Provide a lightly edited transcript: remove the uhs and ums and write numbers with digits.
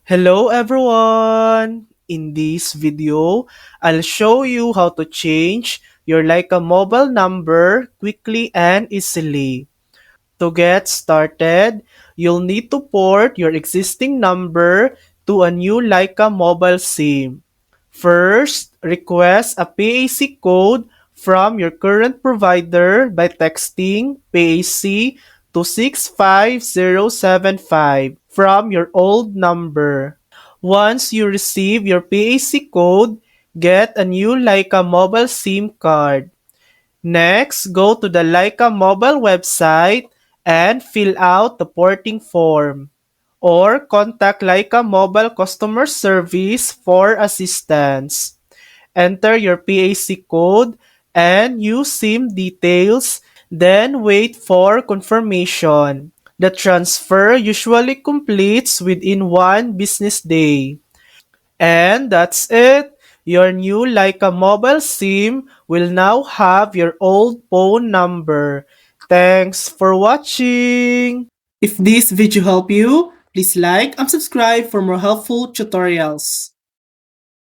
Hello everyone! In this video, I'll show you how to change your Leica mobile number quickly and easily. To get started, you'll need to port your existing number to a new Leica mobile SIM. First, request a PAC code from your current provider by texting PAC to 65075 from your old number. Once you receive your PAC code, get a new Leica mobile SIM card. Next, go to the Leica mobile website and fill out the porting form. Or contact Leica Mobile Customer Service for assistance. Enter your PAC code and use SIM details, then wait for confirmation. The transfer usually completes within 1 business day. And that's it. Your new Leica mobile SIM will now have your old phone number. Thanks for watching. If this video helped you, please like and subscribe for more helpful tutorials.